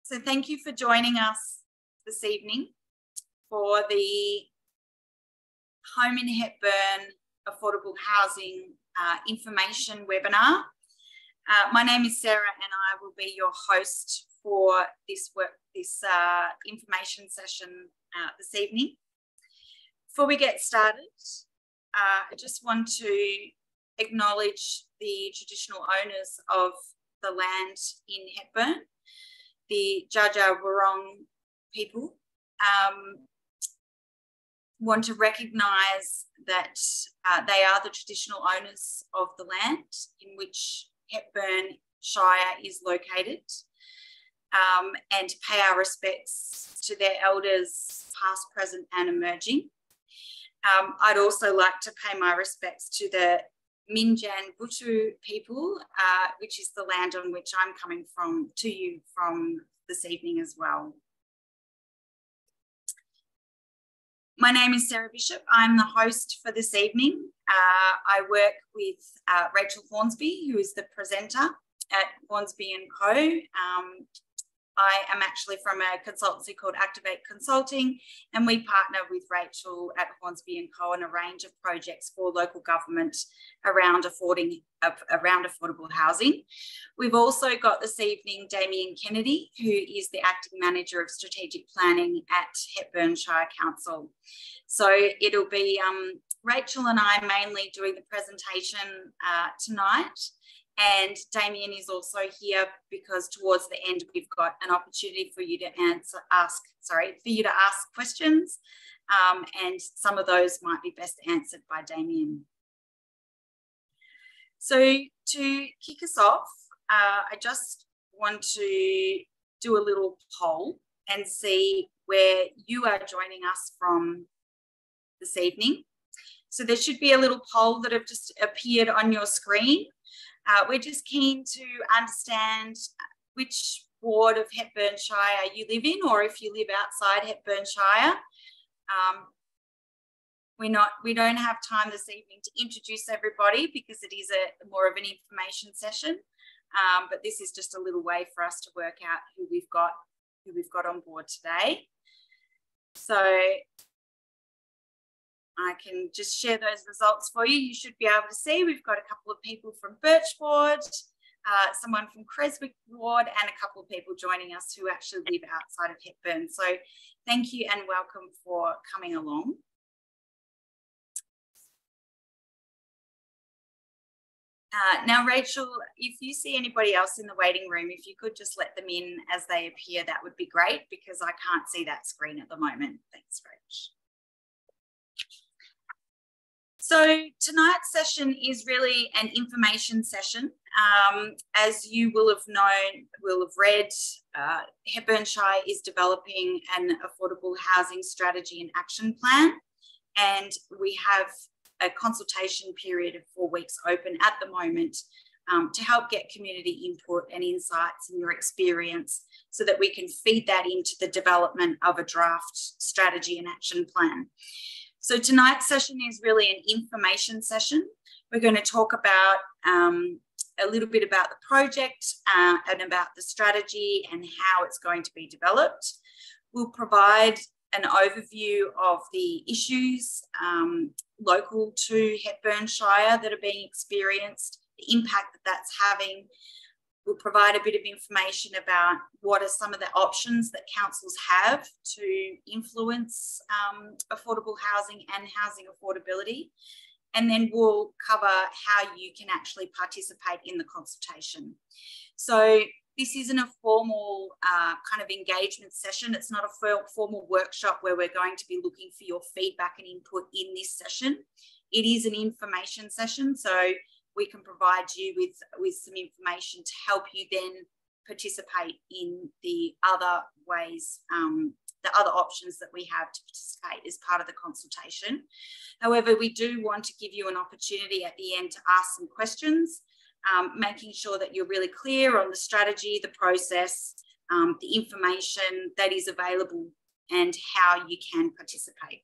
So thank you for joining us this evening for the Home in Hepburn Affordable Housing information webinar. My name is Sarah and I will be your host for this information session this evening. Before we get started, I just want to acknowledge the traditional owners of the land in Hepburn, the Jaja Wurrung people. Want to recognise that they are the traditional owners of the land in which Hepburn Shire is located, and pay our respects to their elders past, present and emerging. I'd also like to pay my respects to the Minjan Butu people, which is the land on which I'm coming from to you from this evening as well. My name is Sarah Bishop. I'm the host for this evening. I work with Rachel Hornsby, who is the presenter at Hornsby & Co. I am actually from a consultancy called Activate Consulting, and we partner with Rachel at Hornsby & Co on a range of projects for local government around affordable housing. We've also got this evening Damien Kennedy, who is the Acting Manager of Strategic Planning at Hepburn Shire Council. So it'll be Rachel and I mainly doing the presentation tonight. And Damien is also here because towards the end we've got an opportunity for you to ask questions, and some of those might be best answered by Damien. So to kick us off, I just want to do a little poll and see where you are joining us from this evening. So there should be a little poll that have just appeared on your screen. We're just keen to understand which ward of Hepburn Shire you live in, or if you live outside Hepburn Shire. We don't have time this evening to introduce everybody because it is more of an information session, but this is just a little way for us to work out who we've got on board today. So I can just share those results for you. You should be able to see we've got a couple of people from Birch Ward, someone from Creswick Ward, and a couple of people joining us who actually live outside of Hepburn. So thank you and welcome for coming along. Now, Rachel, if you see anybody else in the waiting room, if you could just let them in as they appear, that would be great because I can't see that screen at the moment. Thanks, Rach. So tonight's session is really an information session. As you will have read, Hepburn Shire is developing an affordable housing strategy and action plan, and we have a consultation period of 4 weeks open at the moment to help get community input and insights and your experience so that we can feed that into the development of a draft strategy and action plan. So tonight's session is really an information session. We're going to talk about a little bit about the project and about the strategy and how it's going to be developed. We'll provide an overview of the issues local to Hepburn Shire that are being experienced, the impact that that's having. We'll provide a bit of information about what are some of the options that councils have to influence affordable housing and housing affordability. And then we'll cover how you can actually participate in the consultation. So this isn't a formal kind of engagement session. It's not a formal workshop where we're going to be looking for your feedback and input in this session. It is an information session, so we can provide you with some information to help you then participate in the other ways, the other options that we have to participate as part of the consultation. However, we do want to give you an opportunity at the end to ask some questions, making sure that you're really clear on the strategy, the process, the information that is available and how you can participate.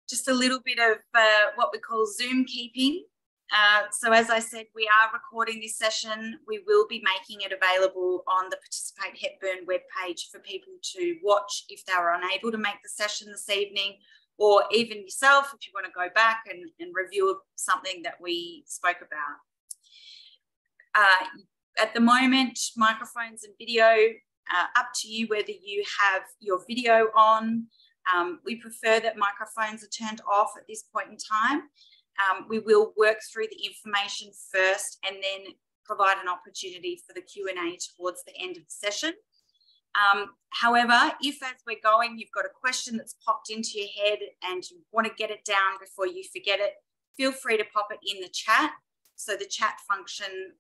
Just a little bit of what we call Zoom keeping. So as I said, we are recording this session. We will be making it available on the Participate Hepburn webpage for people to watch if they were unable to make the session this evening, or even yourself if you want to go back and review something that we spoke about. At the moment, microphones and video, up to you whether you have your video on. We prefer that microphones are turned off at this point in time. We will work through the information first and then provide an opportunity for the Q&A towards the end of the session. However, if as we're going, you've got a question that's popped into your head and you want to get it down before you forget it, feel free to pop it in the chat. So the chat function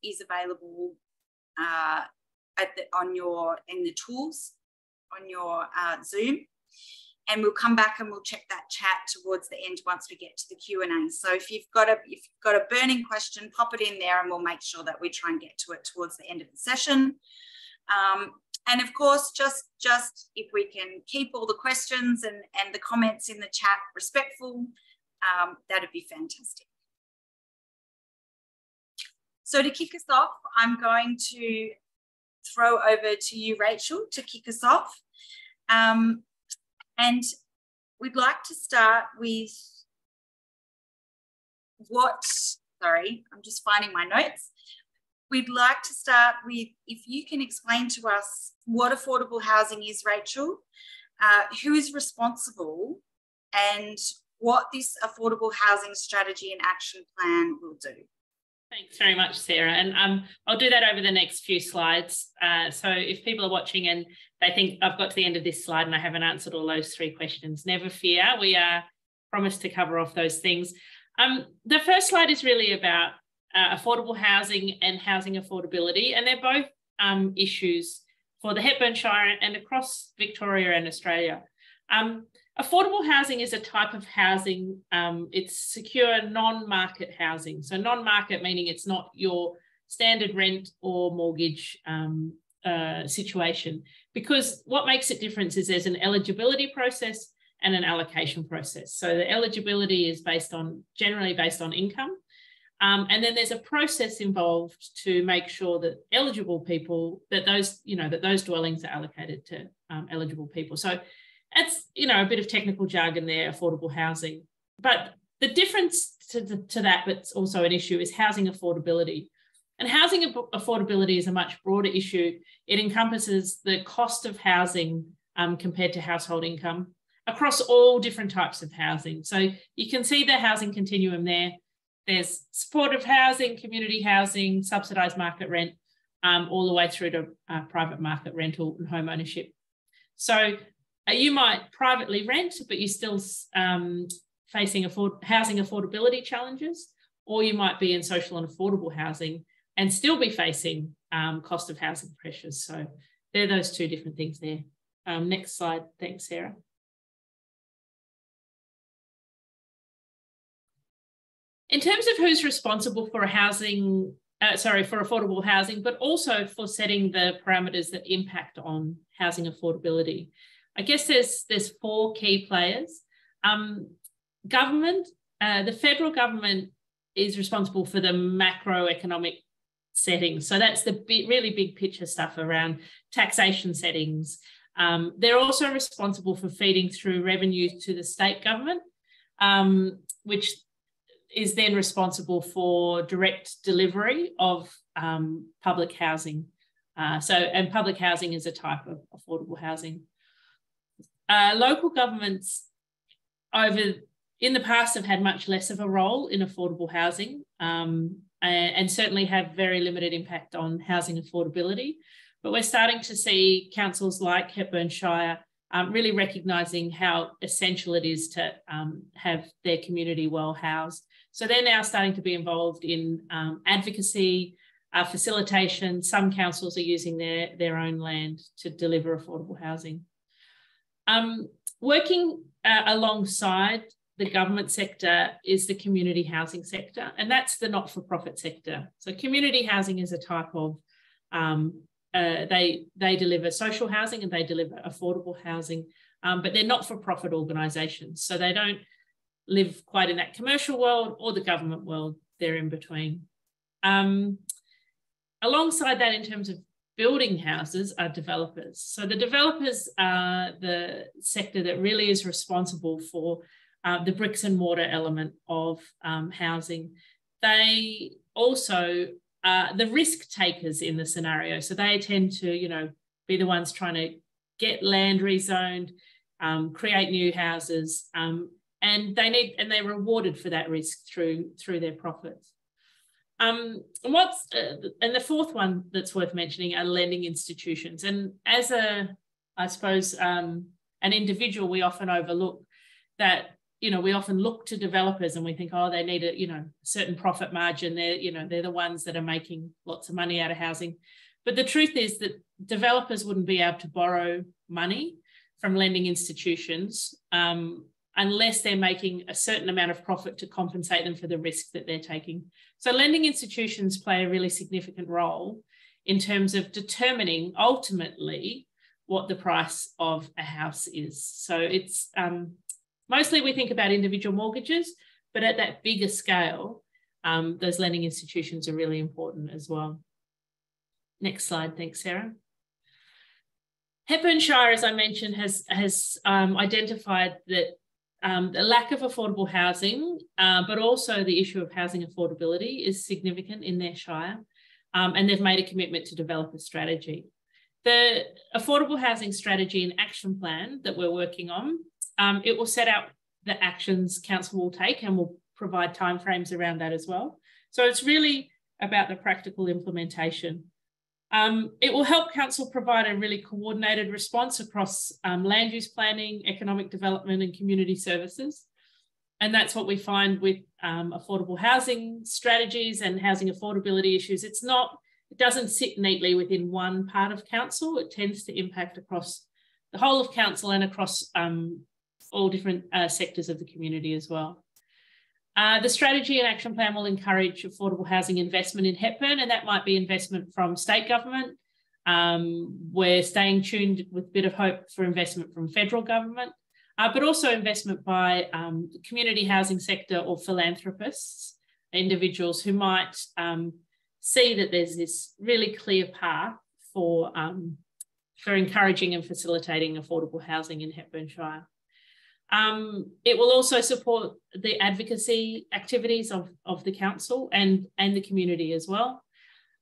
is available in the tools on your Zoom. And we'll come back and we'll check that chat towards the end once we get to the Q&A. So if you've got a burning question, pop it in there and we'll make sure that we try and get to it towards the end of the session. And of course, just if we can keep all the questions and the comments in the chat respectful, that'd be fantastic. So to kick us off, I'm going to throw over to you, Rachel, to kick us off. And we'd like to start with sorry, I'm just finding my notes. We'd like to start with, if you can explain to us what affordable housing is, Rachel, who is responsible, and what this affordable housing strategy and action plan will do. Thanks very much, Sarah. And I'll do that over the next few slides. So if people are watching and they think I've got to the end of this slide and I haven't answered all those 3 questions, never fear. We promised to cover off those things. The first slide is really about affordable housing and housing affordability, and they're both issues for the Hepburn Shire and across Victoria and Australia. Affordable housing is a type of housing. It's secure non-market housing. So non-market meaning it's not your standard rent or mortgage situation, because what makes it different is there's an eligibility process and an allocation process. So the eligibility is generally based on income. And then there's a process involved to make sure that eligible people, that those dwellings are allocated to eligible people. So that's, a bit of technical jargon there, affordable housing. But the difference to that, but it's also an issue, is housing affordability. And housing affordability is a much broader issue. It encompasses the cost of housing compared to household income across all different types of housing. So you can see the housing continuum there. There's supportive housing, community housing, subsidised market rent, all the way through to private market rental and home ownership. So you might privately rent, but you're still facing housing affordability challenges, or you might be in social and affordable housing and still be facing cost of housing pressures. So they're those 2 different things there. Next slide. Thanks, Sarah. In terms of who's responsible for affordable housing, but also for setting the parameters that impact on housing affordability, I guess there's 4 key players. Government, the federal government is responsible for the macroeconomic settings. So that's the really big picture stuff around taxation settings. They're also responsible for feeding through revenue to the state government, which is then responsible for direct delivery of public housing. And public housing is a type of affordable housing. Local governments in the past have had much less of a role in affordable housing and certainly have very limited impact on housing affordability. But we're starting to see councils like Hepburn Shire really recognising how essential it is to have their community well housed. So they're now starting to be involved in advocacy, facilitation. Some councils are using their own land to deliver affordable housing. Working alongside the government sector is the community housing sector, and that's the not-for-profit sector. So community housing is a type of, they deliver social housing and they deliver affordable housing, but they're not-for-profit organisations. So they don't live quite in that commercial world or the government world, they're in between. Alongside that, in terms of building houses, are developers. So the developers are the sector that really is responsible for the bricks and mortar element of housing. They also are the risk takers in the scenario. So they tend to, you know, be the ones trying to get land rezoned, create new houses, and they're rewarded for that risk through their profits. And the fourth one that's worth mentioning are lending institutions. And as I suppose, an individual, we often overlook that, you know, we often look to developers and we think, oh, they need a, you know, certain profit margin. They're the ones that are making lots of money out of housing. But the truth is that developers wouldn't be able to borrow money from lending institutions unless they're making a certain amount of profit to compensate them for the risk that they're taking. So lending institutions play a really significant role in terms of determining ultimately what the price of a house is. So it's mostly we think about individual mortgages, but at that bigger scale, those lending institutions are really important as well. Next slide, thanks, Sarah. Hepburn Shire, as I mentioned, has identified that the lack of affordable housing, but also the issue of housing affordability is significant in their shire, and they've made a commitment to develop a strategy. The Affordable Housing Strategy and Action Plan that we're working on, it will set out the actions council will take and will provide timeframes around that as well. So it's really about the practical implementation. It will help council provide a really coordinated response across land use planning, economic development and community services. And that's what we find with affordable housing strategies and housing affordability issues. It doesn't sit neatly within one part of council. It tends to impact across the whole of council and across all different sectors of the community as well. The strategy and action plan will encourage affordable housing investment in Hepburn, and that might be investment from state government. We're staying tuned with a bit of hope for investment from federal government, but also investment by the community housing sector or philanthropists, individuals who might see that there's this really clear path for encouraging and facilitating affordable housing in Hepburn Shire. It will also support the advocacy activities of the council and the community as well,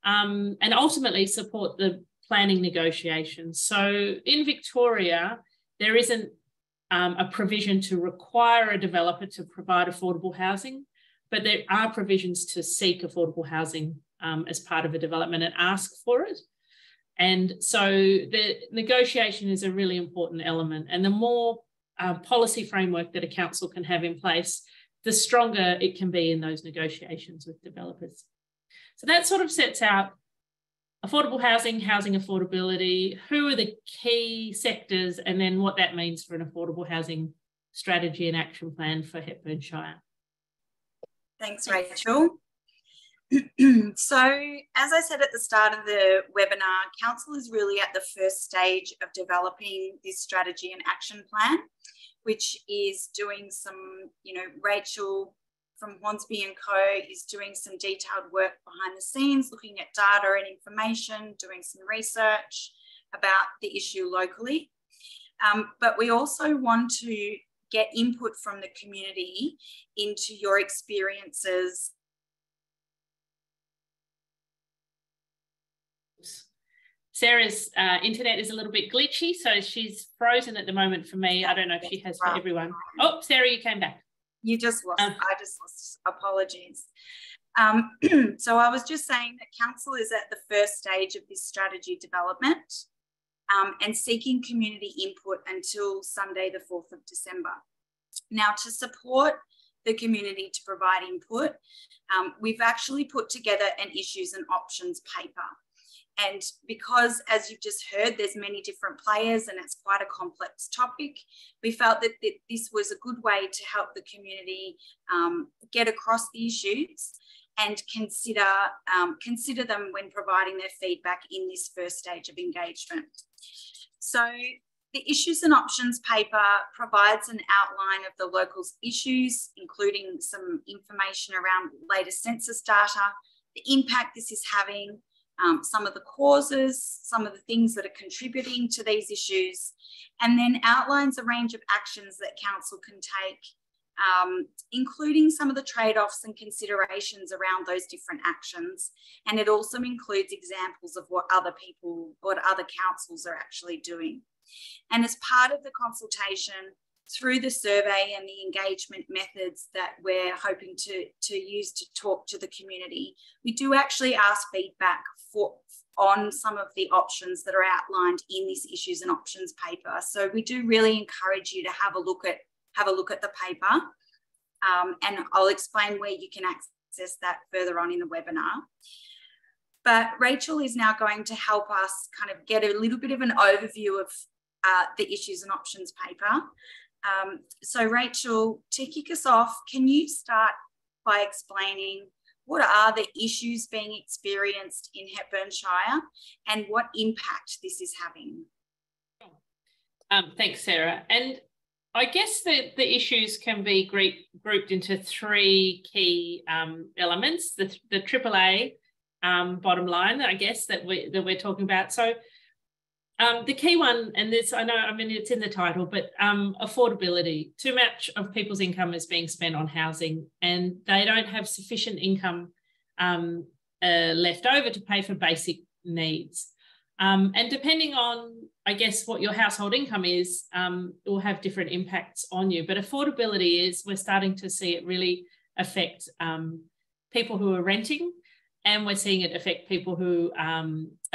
and ultimately support the planning negotiations. So in Victoria, there isn't a provision to require a developer to provide affordable housing, but there are provisions to seek affordable housing as part of a development and ask for it. And so the negotiation is a really important element, and the more policy framework that a council can have in place, the stronger it can be in those negotiations with developers. So that sort of sets out affordable housing, housing affordability, who are the key sectors, and then what that means for an affordable housing strategy and action plan for Hepburn Shire. Thanks, Rachel. So, as I said at the start of the webinar, council is really at the first stage of developing this strategy and action plan, which is doing some, Rachel from Hornsby & Co is doing some detailed work behind the scenes, looking at data and information, doing some research about the issue locally. But we also want to get input from the community into your experiences. Sarah's internet is a little bit glitchy, so she's frozen at the moment for me. I don't know if she has for everyone. Oh, Sarah, you came back. You just lost. I just lost. Apologies. So I was just saying that council is at the first stage of this strategy development and seeking community input until Sunday, the 4th of December. Now, to support the community to provide input, we've actually put together an issues and options paper. And because, as you've just heard, there's many different players and it's quite a complex topic, we felt that this was a good way to help the community get across the issues and consider them when providing their feedback in this first stage of engagement. So The issues and options paper provides an outline of the local's issues, including some information around latest census data, the impact this is having, some of the causes, some of the things that are contributing to these issues, and then outlines a range of actions that council can take, including some of the trade-offs and considerations around those different actions. And it also includes examples of what other councils are actually doing. And as part of the consultation, through the survey and the engagement methods that we're hoping to use to talk to the community, we do actually ask feedback on some of the options that are outlined in this issues and options paper. So we do really encourage you to have a look at the paper, and I'll explain where you can access that further on in the webinar. But Rachel is now going to help us kind of get a little bit of an overview of the issues and options paper. So Rachel, to kick us off, can you start by explaining what are the issues being experienced in Hepburn Shire and what impact this is having? Thanks, Sarah. And I guess that the issues can be grouped into three key elements. The AAA bottom line, I guess, that we're talking about. So the key one, and this, I mean, it's in the title, but affordability. Too much of people's income is being spent on housing, and they don't have sufficient income left over to pay for basic needs. And depending on, I guess, what your household income is, it will have different impacts on you. But affordability is, we're starting to see it really affect people who are renting, and we're seeing it affect people who are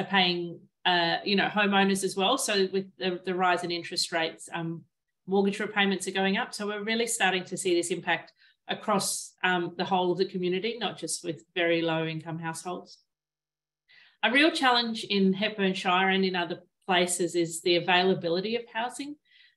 paying homeowners as well. So with the rise in interest rates, mortgage repayments are going up. So we're really starting to see this impact across the whole of the community, not just with very low income households. A real challenge in Hepburn Shire and in other places is the availability of housing.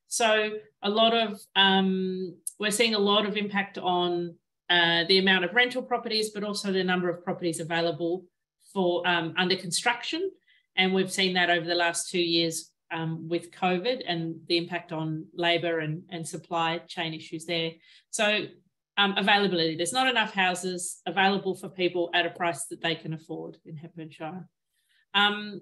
So we're seeing a lot of impact on the amount of rental properties, but also the number of properties available for under construction. And we've seen that over the last 2 years with COVID and the impact on labour and supply chain issues there. So availability, there's not enough houses available for people at a price that they can afford in Hepburn Shire. And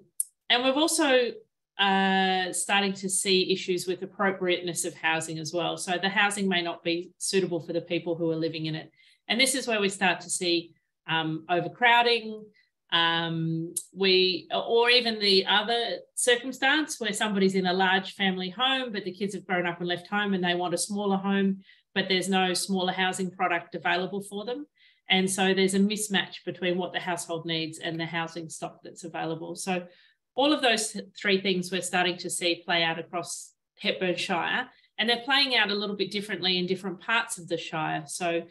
we've also starting to see issues with appropriateness of housing as well. So the housing may not be suitable for the people who are living in it. And this is where we start to see overcrowding, or even the other circumstance where somebody's in a large family home, but the kids have grown up and left home and they want a smaller home, but there's no smaller housing product available for them. And so there's a mismatch between what the household needs and the housing stock that's available. So all of those three things we're starting to see play out across Hepburn Shire, and they're playing out a little bit differently in different parts of the Shire. So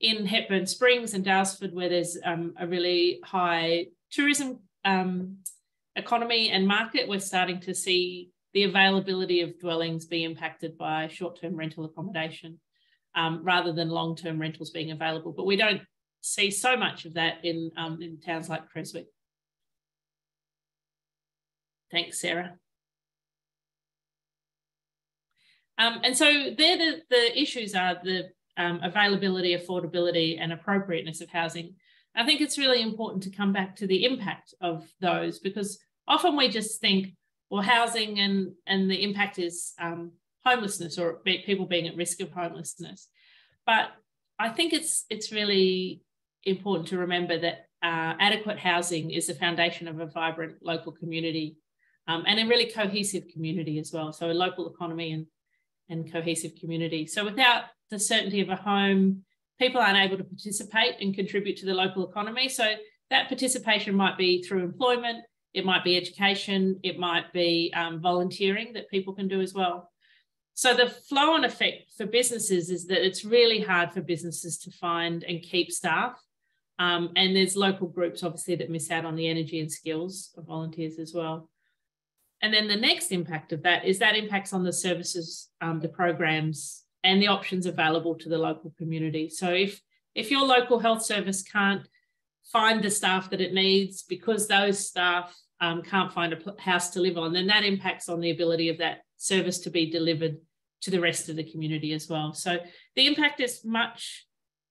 in Hepburn Springs and Daylesford, where there's a really high tourism economy and market, we're starting to see the availability of dwellings be impacted by short-term rental accommodation rather than long-term rentals being available. But we don't see so much of that in towns like Creswick. Thanks, Sarah. And so there the issues are the availability, affordability and appropriateness of housing. I think it's really important to come back to the impact of those, because often we just think, well, housing and the impact is homelessness or people being at risk of homelessness. But I think it's really important to remember that adequate housing is the foundation of a vibrant local community and a really cohesive community as well. So a local economy and cohesive community. So without the certainty of a home, people aren't able to participate and contribute to the local economy. So that participation might be through employment, it might be education, it might be volunteering that people can do as well. So the flow-on effect for businesses is that it's really hard for businesses to find and keep staff. And there's local groups, obviously, that miss out on the energy and skills of volunteers as well. And then the next impact of that is that impacts on the services, the programs and the options available to the local community. So if your local health service can't find the staff that it needs because those staff can't find a house to live on, then that impacts on the ability of that service to be delivered to the rest of the community as well. So the impact is much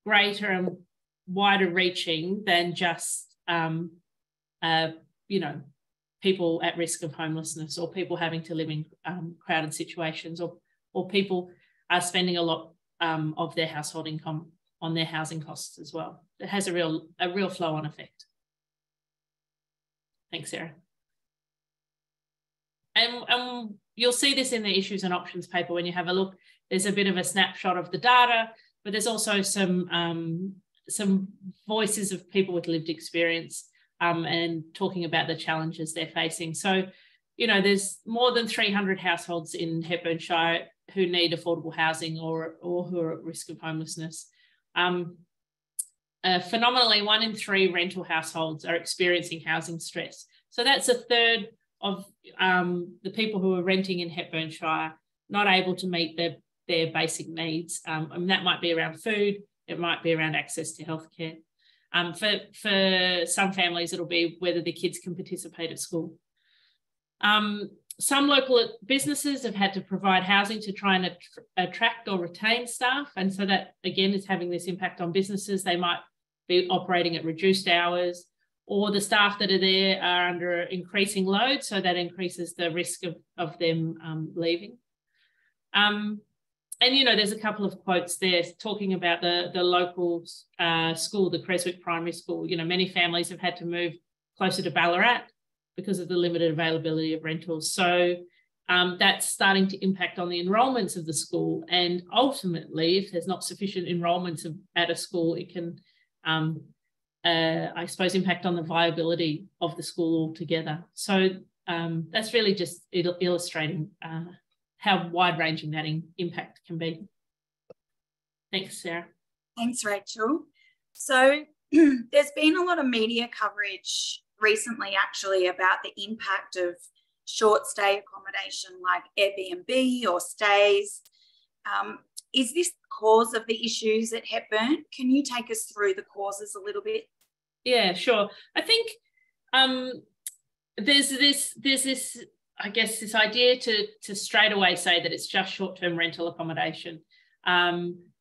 greater and wider reaching than just, people at risk of homelessness, or people having to live in crowded situations, or people are spending a lot of their household income on their housing costs as well. It has a real flow-on effect. Thanks, Sarah. And you'll see this in the issues and options paper when you have a look. There's a bit of a snapshot of the data, but there's also some voices of people with lived experience and talking about the challenges they're facing. So, there's more than 300 households in Hepburn Shire who need affordable housing or who are at risk of homelessness. Phenomenally, 1 in 3 rental households are experiencing housing stress. So that's a third of the people who are renting in Hepburn Shire not able to meet their basic needs. And that might be around food, it might be around access to healthcare. For some families, it'll be whether the kids can participate at school. Some local businesses have had to provide housing to try and attract or retain staff. And so that, again, is having this impact on businesses. They might be operating at reduced hours, or the staff that are there are under increasing load, so that increases the risk of them leaving. And, there's a couple of quotes there talking about the local school, the Creswick Primary School. Many families have had to move closer to Ballarat because of the limited availability of rentals. So that's starting to impact on the enrolments of the school. And ultimately, if there's not sufficient enrolments at a school, it can, I suppose, impact on the viability of the school altogether. So that's really just illustrating how wide-ranging that impact can be. Thanks, Sarah. Thanks, Rachel. So there's been a lot of media coverage recently, actually, about the impact of short stay accommodation like Airbnb or stays. Is this the cause of the issues at Hepburn? Can you take us through the causes a little bit? Yeah, sure. I think there's this, I guess, this idea to straight away say that it's just short-term rental accommodation.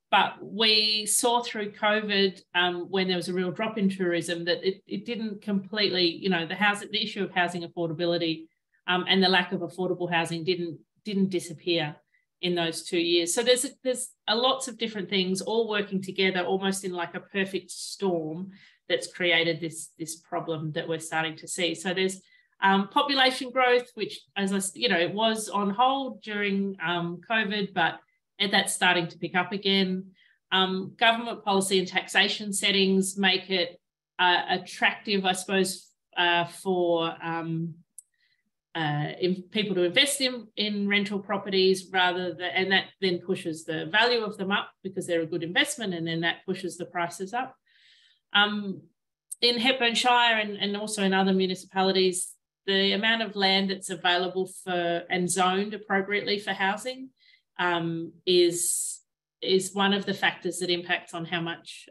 But we saw through COVID, when there was a real drop in tourism, that it didn't completely, the issue of housing affordability and the lack of affordable housing didn't disappear in those 2 years. So there's lots of different things all working together, almost in like a perfect storm, that's created this problem that we're starting to see. So there's population growth, which, as it was on hold during COVID, but that's starting to pick up again. Government policy and taxation settings make it attractive, I suppose, for people to invest in rental properties and that then pushes the value of them up because they're a good investment, and then that pushes the prices up. In Hepburn Shire and also in other municipalities, the amount of land that's available for and zoned appropriately for housing is one of the factors that impacts on how much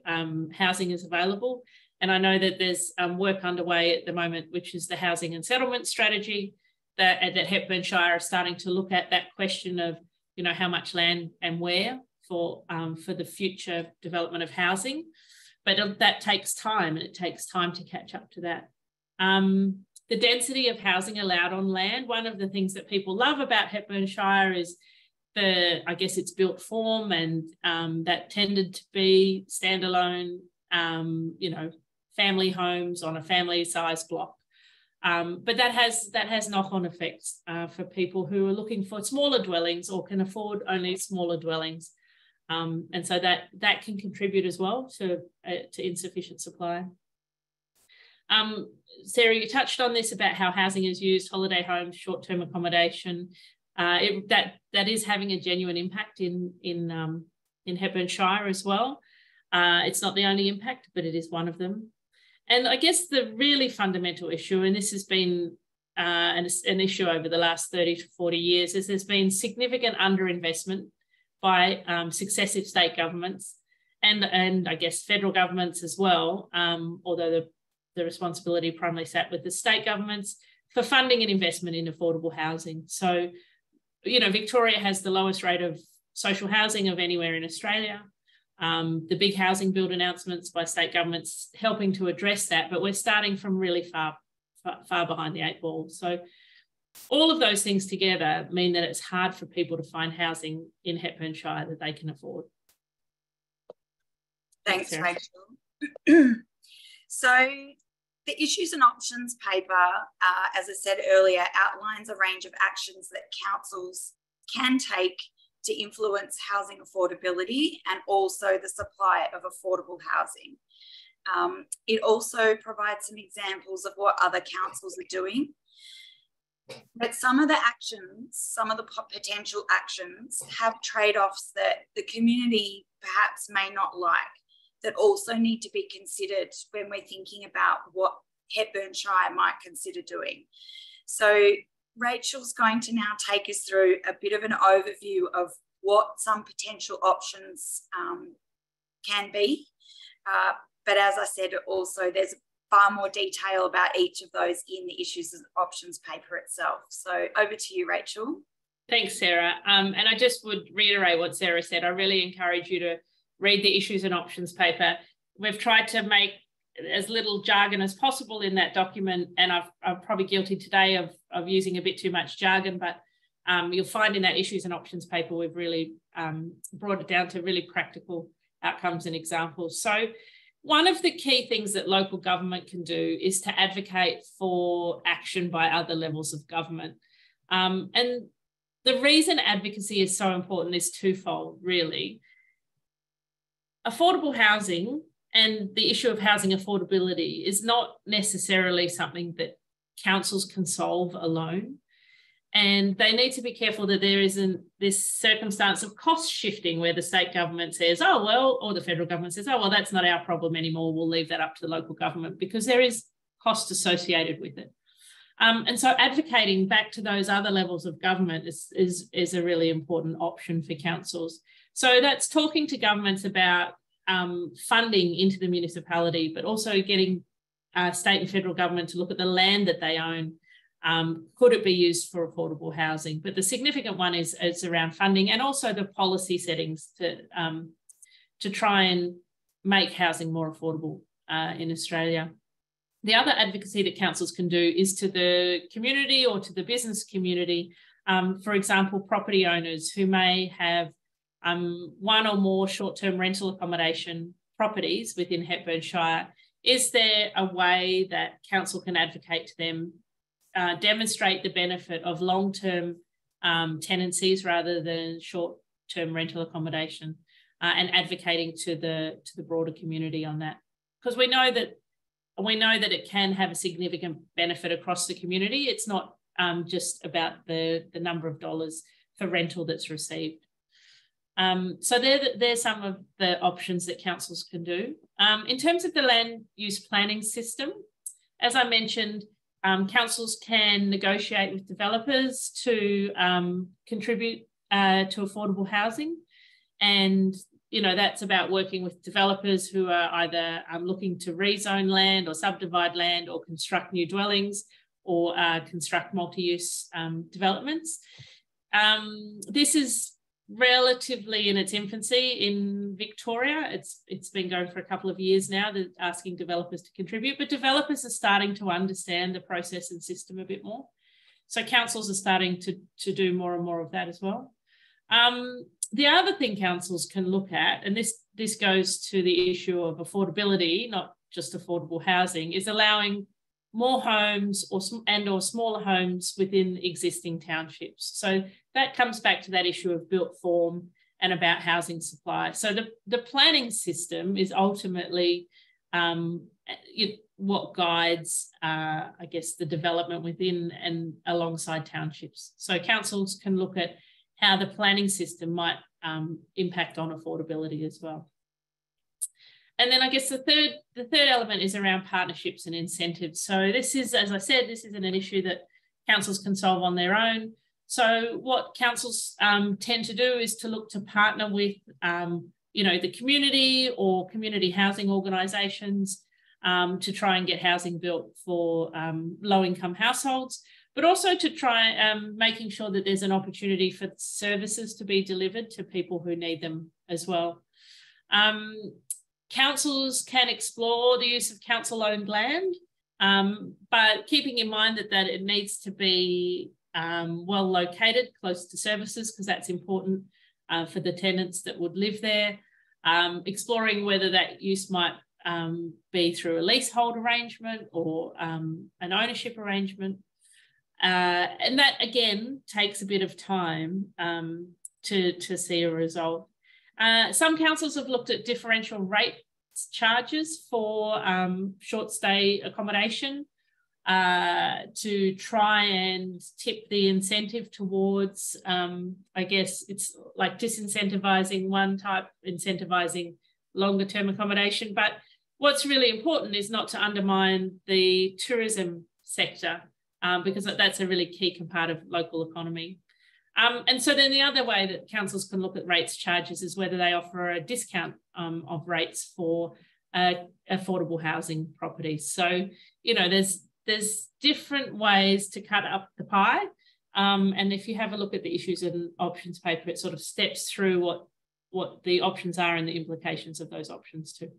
housing is available. And I know that there's work underway at the moment, which is the housing and settlement strategy that Hepburn Shire are starting to look at that question of, how much land and where for the future development of housing. But that takes time, and it takes time to catch up to that. The density of housing allowed on land, one of the things that people love about Hepburn Shire is its built form, and that tended to be standalone, family homes on a family-sized block. But that has knock-on effects for people who are looking for smaller dwellings or can afford only smaller dwellings. And so that can contribute as well to insufficient supply. Sarah, you touched on this about how housing is used, holiday homes, short-term accommodation. That is having a genuine impact in Hepburn Shire as well. It's not the only impact, but it is one of them. And I guess the really fundamental issue, and this has been an issue over the last 30 to 40 years, is there's been significant underinvestment by successive state governments and I guess federal governments as well, although the responsibility primarily sat with the state governments for funding and investment in affordable housing. So Victoria has the lowest rate of social housing of anywhere in Australia. The big housing build announcements by state governments helping to address that, but we're starting from really far behind the 8 ball. So all of those things together mean that it's hard for people to find housing in Hepburn Shire that they can afford. Thanks, Rachel. So the issues and options paper, as I said earlier, outlines a range of actions that councils can take to influence housing affordability and also the supply of affordable housing. It also provides some examples of what other councils are doing. But some of the actions, some of the potential actions have trade-offs that the community perhaps may not like, that also need to be considered when we're thinking about what Hepburn Shire might consider doing. So Rachel's going to now take us through a bit of an overview of what some potential options can be. But as I said, also there's far more detail about each of those in the issues and options paper itself. So over to you, Rachel. Thanks, Sarah. And I just would reiterate what Sarah said. I really encourage you to read the issues and options paper. We've tried to make as little jargon as possible in that document, and I'm probably guilty today of using a bit too much jargon, but you'll find in that issues and options paper we've really brought it down to really practical outcomes and examples. So one of the key things that local government can do is to advocate for action by other levels of government. And the reason advocacy is so important is twofold, really. Affordable housing and the issue of housing affordability is not necessarily something that councils can solve alone. And they need to be careful that there isn't this circumstance of cost shifting where the state government says, oh, well, or the federal government says, oh, well, that's not our problem anymore. We'll leave that up to the local government, because there is cost associated with it. And so advocating back to those other levels of government is a really important option for councils. So that's talking to governments about funding into the municipality, but also getting state and federal government to look at the land that they own. Could it be used for affordable housing? But the significant one is around funding, and also the policy settings to try and make housing more affordable in Australia. The other advocacy that councils can do is to the community or to the business community. For example, property owners who may have one or more short-term rental accommodation properties within Hepburn Shire. Is there a way that council can advocate to them, demonstrate the benefit of long-term tenancies rather than short-term rental accommodation, and advocating to the broader community on that? Because we know that it can have a significant benefit across the community. It's not just about the number of dollars for rental that's received. So they're some of the options that councils can do. In terms of the land use planning system, as I mentioned, councils can negotiate with developers to contribute to affordable housing. And, that's about working with developers who are either looking to rezone land or subdivide land or construct new dwellings or construct multi-use developments. This is relatively in its infancy in Victoria. It's been going for a couple of years now, asking developers to contribute, but developers are starting to understand the process and system a bit more. So councils are starting to do more and more of that as well. The other thing councils can look at, and this goes to the issue of affordability, not just affordable housing, is allowing more homes or smaller homes within existing townships. So that comes back to that issue of built form and about housing supply. So the planning system is ultimately what guides, I guess, the development within and alongside townships. So councils can look at how the planning system might impact on affordability as well. And then I guess the third element is around partnerships and incentives. So this is, as I said, this isn't an issue that councils can solve on their own. So what councils tend to do is to look to partner with, the community or community housing organisations to try and get housing built for low-income households, but also to try making sure that there's an opportunity for services to be delivered to people who need them as well. Councils can explore the use of council-owned land, but keeping in mind that it needs to be well located, close to services, because that's important for the tenants that would live there. Exploring whether that use might be through a leasehold arrangement or an ownership arrangement. And that, again, takes a bit of time to see a result. Some councils have looked at differential rate charges for short stay accommodation to try and tip the incentive towards, I guess it's like disincentivizing one type, incentivizing longer term accommodation. But what's really important is not to undermine the tourism sector, because that's a really key part of local economy. And so then the other way that councils can look at rates charges is whether they offer a discount of rates for affordable housing properties. So, you know, there's different ways to cut up the pie. And if you have a look at the issues and options paper, it sort of steps through what the options are and the implications of those options too.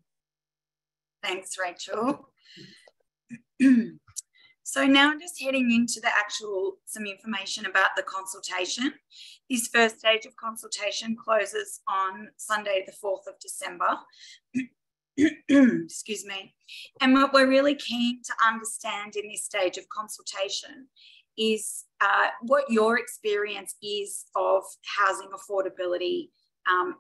Thanks, Rachel. So now I'm just heading into some information about the consultation. This first stage of consultation closes on Sunday, the 4th of December. Excuse me. And what we're really keen to understand in this stage of consultation is what your experience is of housing affordability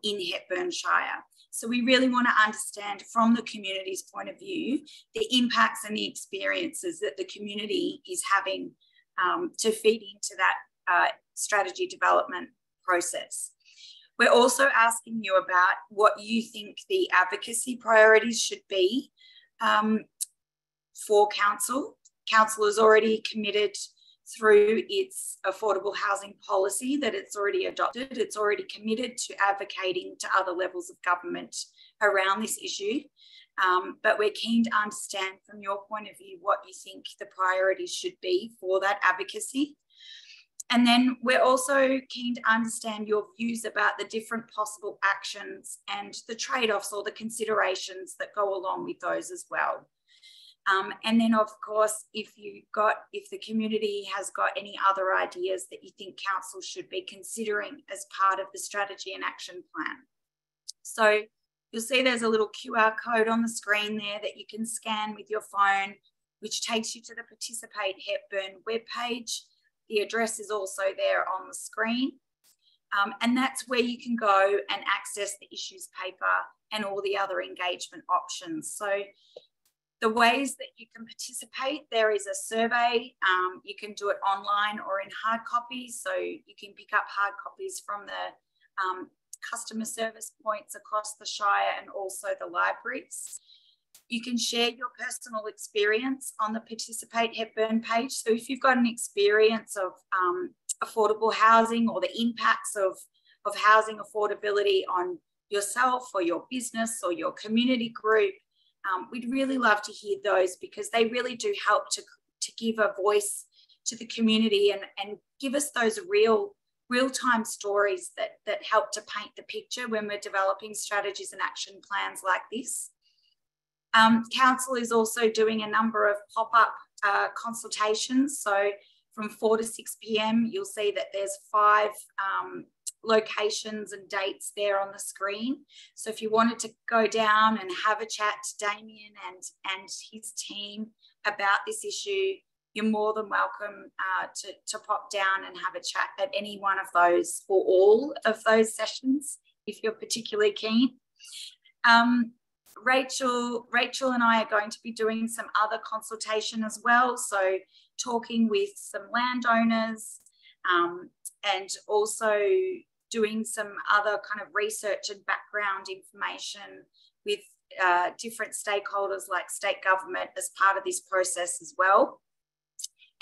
in Hepburn Shire. So we really want to understand from the community's point of view the impacts and the experiences that the community is having to feed into that strategy development process. We're also asking you about what you think the advocacy priorities should be for council. Council has already committed through its affordable housing policy that it's already adopted. It's already committed to advocating to other levels of government around this issue. But we're keen to understand from your point of view what you think the priorities should be for that advocacy. And then we're also keen to understand your views about the different possible actions and the trade-offs or the considerations that go along with those as well. And then, of course, if the community has got any other ideas that you think council should be considering as part of the strategy and action plan. So you'll see there's a little QR code on the screen there that you can scan with your phone, which takes you to the Participate Hepburn webpage. The address is also there on the screen. And that's where you can go and access the issues paper and all the other engagement options. So the ways that you can participate, there is a survey. You can do it online or in hard copies. So you can pick up hard copies from the customer service points across the Shire and also the libraries. You can share your personal experience on the Participate Hepburn page. So if you've got an experience of affordable housing or the impacts of housing affordability on yourself or your business or your community group, we'd really love to hear those, because they really do help to give a voice to the community and give us those real-time stories that help to paint the picture when we're developing strategies and action plans like this. Council is also doing a number of pop-up consultations. So from 4 to 6 p.m, you'll see that there's 5 locations and dates there on the screen. So if you wanted to go down and have a chat to Damien and his team about this issue, you're more than welcome to pop down and have a chat at any one of those or all of those sessions if you're particularly keen. Rachel and I are going to be doing some other consultation as well. So talking with some landowners and also doing some other kind of research and background information with different stakeholders like state government as part of this process as well.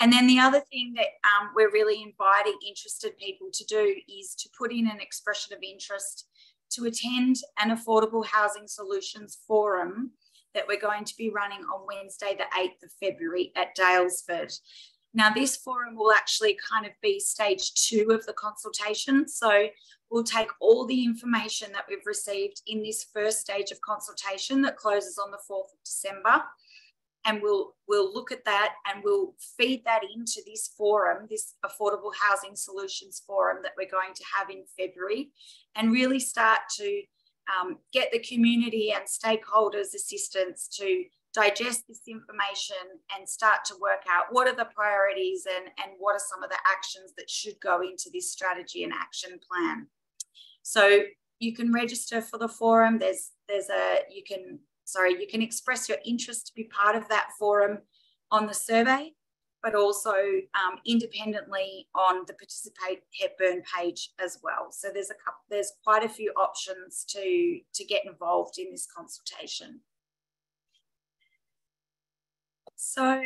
And then the other thing that we're really inviting interested people to do is to put in an expression of interest to attend an Affordable Housing Solutions Forum that we're going to be running on Wednesday, the 8th of February at Dalesford. Now, this forum will actually kind of be stage 2 of the consultation. So we'll take all the information that we've received in this first stage of consultation that closes on the 4th of December, and we'll look at that and we'll feed that into this forum, this Affordable Housing Solutions Forum that we're going to have in February, and really start to get the community and stakeholders' assistance to digest this information and start to work out what are the priorities and what are some of the actions that should go into this strategy and action plan. So you can register for the forum. You can express your interest to be part of that forum on the survey, but also independently on the Participate Hepburn page as well. So there's quite a few options to get involved in this consultation. So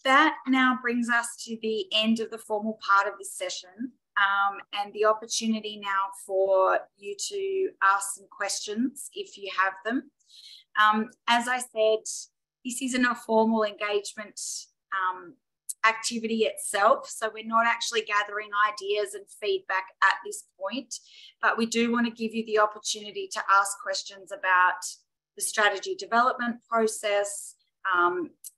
that now brings us to the end of the formal part of this session, and the opportunity now for you to ask some questions if you have them. As I said, this isn't a formal engagement activity itself, so we're not actually gathering ideas and feedback at this point, but we do want to give you the opportunity to ask questions about the strategy development process,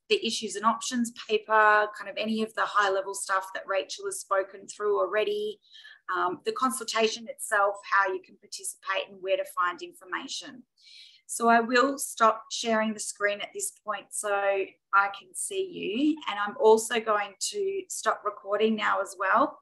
the issues and options paper, kind of any of the high-level stuff that Rachel has spoken through already, the consultation itself, how you can participate and where to find information. So I will stop sharing the screen at this point so I can see you, and I'm also going to stop recording now as well.